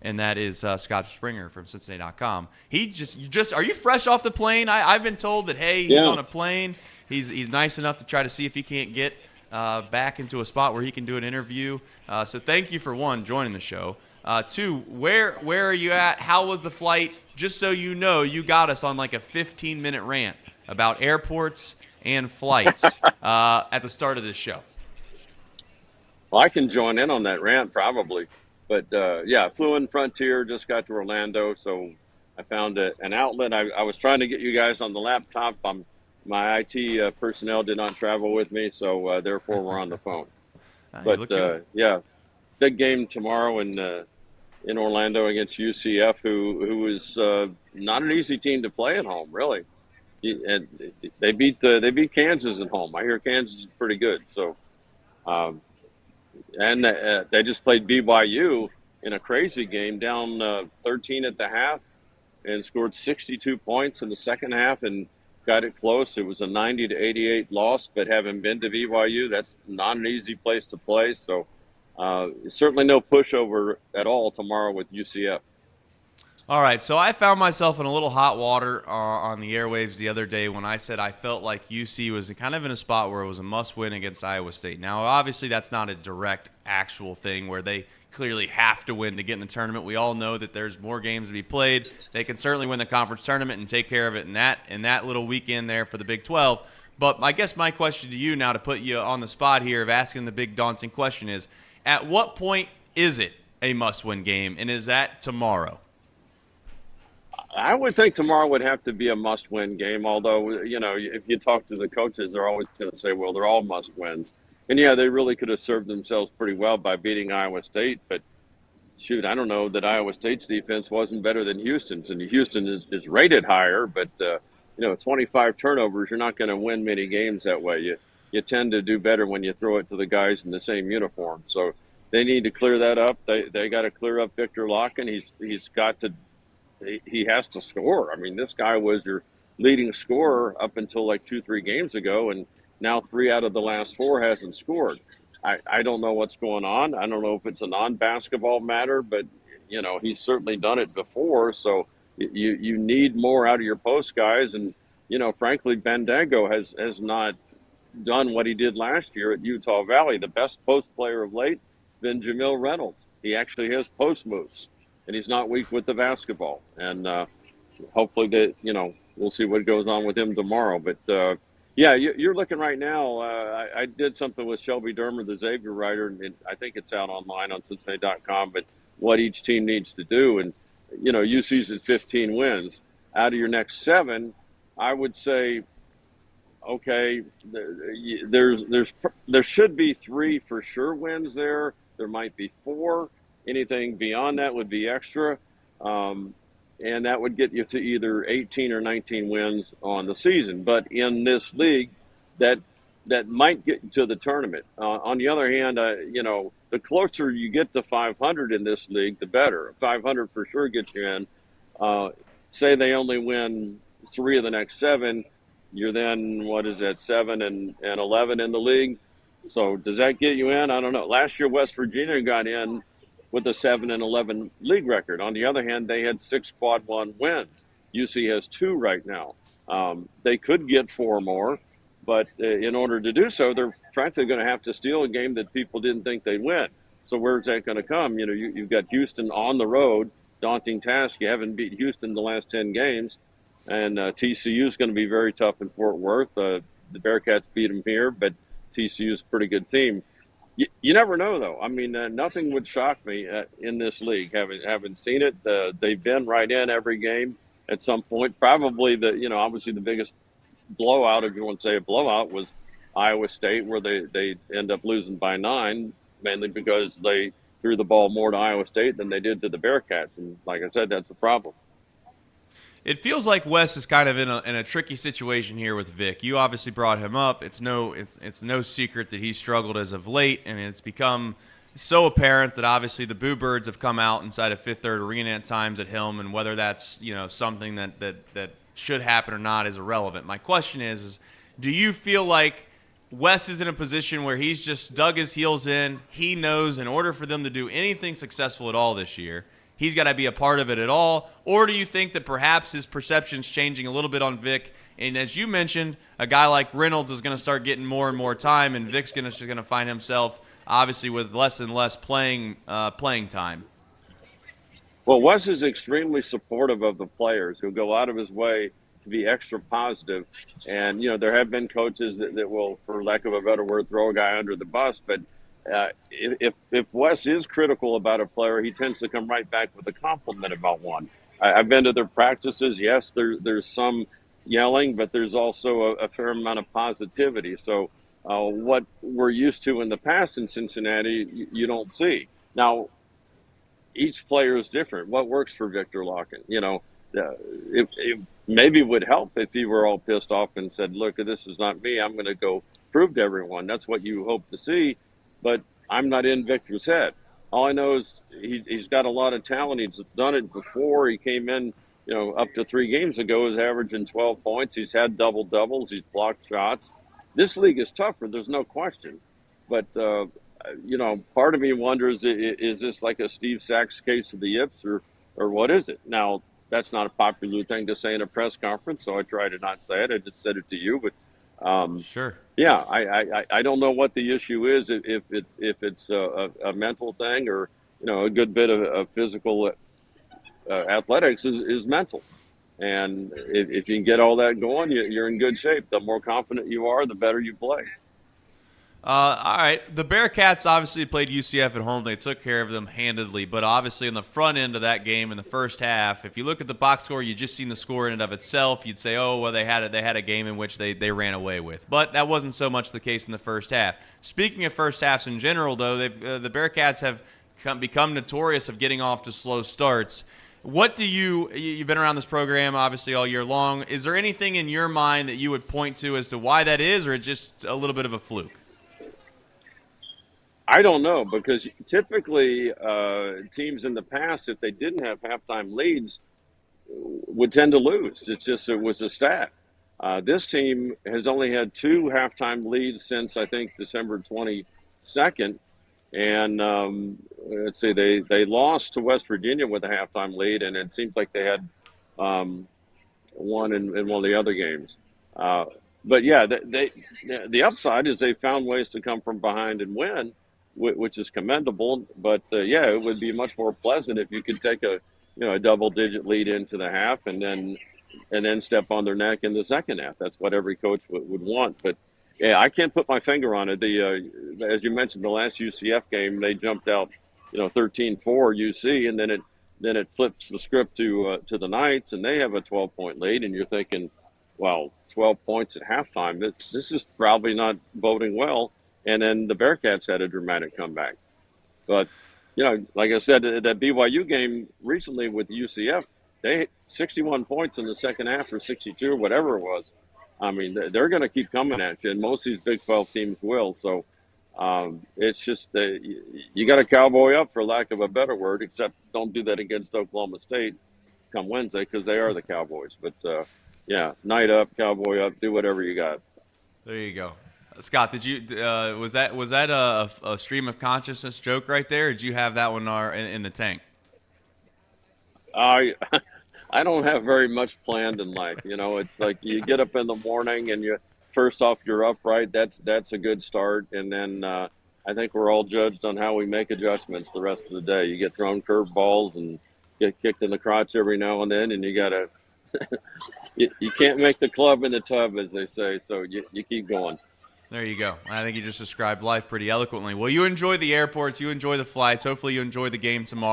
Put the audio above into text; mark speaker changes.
Speaker 1: and that is Scott Springer from Cincinnati.com. Are you fresh off the plane? I've been told that, hey, he's on a plane. He's nice enough to try to see if he can't get back into a spot where he can do an interview. So thank you for, one, joining the show. Two, where are you at? How was the flight? Just so you know, you got us on like a 15-minute rant about airports and flights at the start of this show.
Speaker 2: Well, I can join in on that rant probably. But, flew in Frontier, just got to Orlando, so I found an outlet. I was trying to get you guys on the laptop. My IT personnel did not travel with me, so therefore we're on the phone. But, big game tomorrow in Orlando against UCF, who is not an easy team to play at home, really. And they beat Kansas at home. I hear Kansas is pretty good, so and they just played BYU in a crazy game, down 13 at the half, and scored 62 points in the second half and got it close. It was a 90-88 loss, but having been to BYU, that's not an easy place to play. So certainly no pushover at all tomorrow with UCF.
Speaker 1: All right, so I found myself in a little hot water on the airwaves the other day when I said I felt like UC was kind of in a spot where it was a must-win against Iowa State. Now, obviously, that's not a direct, actual thing where they clearly have to win to get in the tournament. We all know that there's more games to be played. They can certainly win the conference tournament and take care of it in that little weekend there for the Big 12. But I guess my question to you now, to put you on the spot here of asking the big daunting question, is at what point is it a must-win game, and is that tomorrow?
Speaker 2: I would think tomorrow would have to be a must-win game, although, if you talk to the coaches, they're always going to say, well, they're all must-wins. And, they really could have served themselves pretty well by beating Iowa State. But, shoot, I don't know that Iowa State's defense wasn't better than Houston's. And Houston is rated higher, but, 25 turnovers, you're not going to win many games that way. You tend to do better when you throw it to the guys in the same uniform. So they need to clear that up. They got to clear up Victor Locken. He has to score. I mean, this guy was your leading scorer up until like 2-3 games ago, and now 3 out of the last 4 hasn't scored. I don't know what's going on. I don't know if it's a non-basketball matter, but, he's certainly done it before. So you need more out of your post guys. And, frankly, Bandago has not done what he did last year at Utah Valley. The best post player of late has been Jamil Reynolds. He actually has post moves, and he's not weak with the basketball. And hopefully we'll see what goes on with him tomorrow. But, you're looking right now. I did something with Shelby Dermer, the Xavier writer, and I think it's out online on Cincinnati.com, but what each team needs to do. And, UC's at 15 wins. Out of your next 7, I would say, okay, there should be 3 for sure wins there. There might be 4. Anything beyond that would be extra, and that would get you to either 18 or 19 wins on the season. But in this league, that might get you to the tournament. On the other hand, the closer you get to 500 in this league, the better. 500 for sure gets you in. Say they only win 3 of the next 7, you're then, 7 and 11 in the league. So does that get you in? I don't know. Last year, West Virginia got in with a 7-11 league record. On the other hand, they had 6 quad 1 wins. UC has 2 right now. They could get 4 more, but in order to do so, they're frankly going to have to steal a game that people didn't think they'd win. So where's that going to come? You've got Houston on the road, daunting task. You haven't beat Houston the last 10 games, and TCU is going to be very tough in Fort Worth. The Bearcats beat them here, but TCU is a pretty good team. You never know, though. I mean, nothing would shock me in this league. Having seen it, they've been right in every game at some point. Probably obviously the biggest blowout, if you want to say a blowout, was Iowa State, where they end up losing by 9, mainly because they threw the ball more to Iowa State than they did to the Bearcats. And like I said, that's the problem.
Speaker 1: It feels like Wes is kind of in a tricky situation here with Vic. You obviously brought him up. It's no secret that he's struggled as of late, and it's become so apparent that obviously the Boo Birds have come out inside of Fifth Third Arena at times at him, and whether that's something that should happen or not is irrelevant. My question is do you feel like Wes is in a position where he's just dug his heels in? He knows in order for them to do anything successful at all this year, he's got to be a part of it at all? Or do you think that perhaps his perception's changing a little bit on Vic? And as you mentioned, a guy like Reynolds is going to start getting more and more time, and Vic's just going to find himself obviously with less and less playing time.
Speaker 2: Well, Wes is extremely supportive of the players who go out of his way to be extra positive. And, there have been coaches that will, for lack of a better word, throw a guy under the bus. But if Wes is critical about a player, he tends to come right back with a compliment about one. I've been to their practices. Yes, there's some yelling, but there's also a fair amount of positivity. So what we're used to in the past in Cincinnati, you don't see. Now, each player is different. What works for Victor Larkin? It maybe would help if he were all pissed off and said, look, this is not me. I'm going to go prove to everyone. That's what you hope to see. But I'm not in Victor's head. All I know is he's got a lot of talent. He's done it before. He came in, up to 3 games ago, is averaging 12 points. He's had double-doubles. He's blocked shots. This league is tougher. There's no question. But, part of me wonders, is this like a Steve Sachs case of the yips or what is it? Now, that's not a popular thing to say in a press conference, so I try to not say it. I just said it to you. But
Speaker 1: sure.
Speaker 2: Yeah, I don't know what the issue is, if it's a mental thing or, a good bit of physical athletics is mental. And if you can get all that going, you're in good shape. The more confident you are, the better you play.
Speaker 1: All right. The Bearcats obviously played UCF at home. They took care of them handedly. But obviously on the front end of that game in the first half, if you look at the box score, you just seen the score in and of itself, you'd say, oh, well, they had a game in which they ran away with. But that wasn't so much the case in the first half. Speaking of first halves in general, though, the Bearcats have become notorious of getting off to slow starts. What do you've been around this program obviously all year long. Is there anything in your mind that you would point to as to why that is, or it's just a little bit of a fluke?
Speaker 2: I don't know, because typically teams in the past, if they didn't have halftime leads, would tend to lose. It was a stat. This team has only had 2 halftime leads since, I think, December 22nd. And let's see, they lost to West Virginia with a halftime lead, and it seems like they had one in one of the other games. But yeah, the upside is they found ways to come from behind and win, which is commendable. But yeah, it would be much more pleasant if you could take a double-digit lead into the half and then step on their neck in the second half. That's what every coach would want. But yeah, I can't put my finger on it. As you mentioned, the last UCF game, they jumped out 13-4 UC, and then it flips the script to the Knights, and they have a 12-point lead, and you're thinking, well, 12 points at halftime. This is probably not boding well. And then the Bearcats had a dramatic comeback. But, like I said, that BYU game recently with UCF, they hit 61 points in the second half or 62 or whatever it was. I mean, they're going to keep coming at you, and most of these Big 12 teams will. So it's just you got to cowboy up, for lack of a better word, except don't do that against Oklahoma State come Wednesday, because they are the Cowboys. But, yeah, night up, cowboy up, do whatever you got.
Speaker 1: There you go. Scott, did you was that a stream of consciousness joke right there? Or did you have that one in the tank?
Speaker 2: I don't have very much planned in life. It's like you get up in the morning and first off you're upright. That's a good start, and then I think we're all judged on how we make adjustments the rest of the day. You get thrown curveballs and get kicked in the crotch every now and then, and you gotta you can't make the club in the tub, as they say. So you keep going.
Speaker 1: There you go. I think you just described life pretty eloquently. Well, you enjoy the airports. You enjoy the flights. Hopefully you enjoy the game tomorrow.